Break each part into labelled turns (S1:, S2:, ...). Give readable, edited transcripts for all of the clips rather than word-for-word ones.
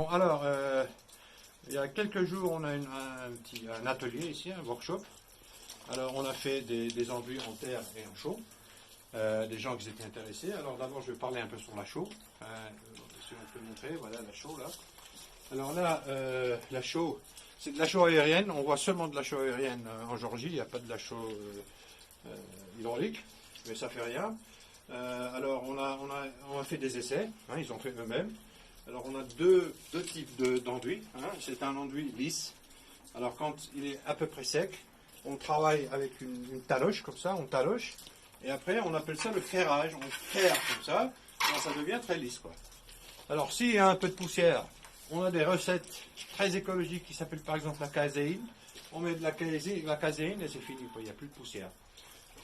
S1: Bon, alors, il y a quelques jours, on a un atelier ici, un workshop. Alors, on a fait des enduits en terre et en chaux. Des gens qui étaient intéressés. Alors, d'abord, je vais parler un peu sur la chaux. Si on peut montrer, voilà la chaux là. Alors là, la chaux, c'est de la chaux aérienne. On voit seulement de la chaux aérienne en Géorgie. Il n'y a pas de la chaux hydraulique, mais ça fait rien. Alors, on a fait des essais. Hein, ils ont fait eux-mêmes. Alors, on a deux types d'enduits. Hein. C'est un enduit lisse. Alors, quand il est à peu près sec, on travaille avec une taloche, comme ça, on taloche. Et après, on appelle ça le ferrage. On ferre comme ça. Alors, ça devient très lisse, quoi. Alors, s'il y a un peu de poussière, on a des recettes très écologiques qui s'appellent par exemple la caséine. On met de la caséine et c'est fini, quoi. Il n'y a plus de poussière.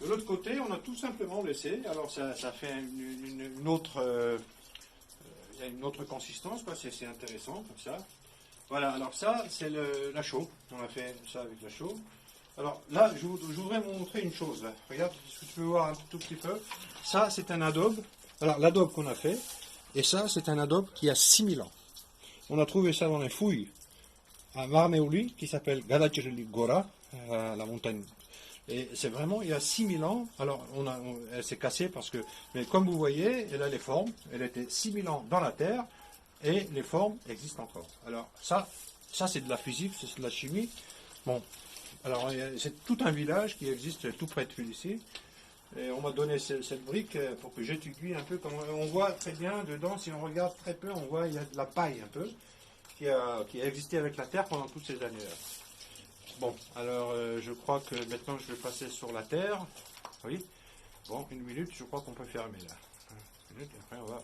S1: De l'autre côté, on a tout simplement laissé. Alors, ça fait une autre... il y a une autre consistance, quoi. C'est intéressant, comme ça. Voilà, alors ça, c'est la chaux. On a fait ça avec la chaux. Alors là, je voudrais vous montrer une chose. Là. Regarde, est-ce que tu peux voir un tout petit peu? Ça, c'est un adobe. Alors, l'adobe qu'on a fait, et ça, c'est un adobe qui a 6000 ans. On a trouvé ça dans les fouilles à Marneuli, qui s'appelle Gadacheli Gora, la montagne. Et c'est vraiment, il y a 6000 ans, alors elle s'est cassée parce que, mais comme vous voyez, elle a les formes, elle était 6000 ans dans la terre, et les formes existent encore. Alors ça c'est de la physique, c'est de la chimie. Bon, alors c'est tout un village qui existe tout près de ici. Et on m'a donné cette brique pour que j'étudie un peu. On voit très bien dedans, si on regarde très peu, on voit il y a de la paille un peu qui a existé avec la terre pendant toutes ces années-là. Bon, alors je crois que maintenant je vais passer sur la terre. Oui. Bon, une minute, je crois qu'on peut fermer là. Une minute, après on va...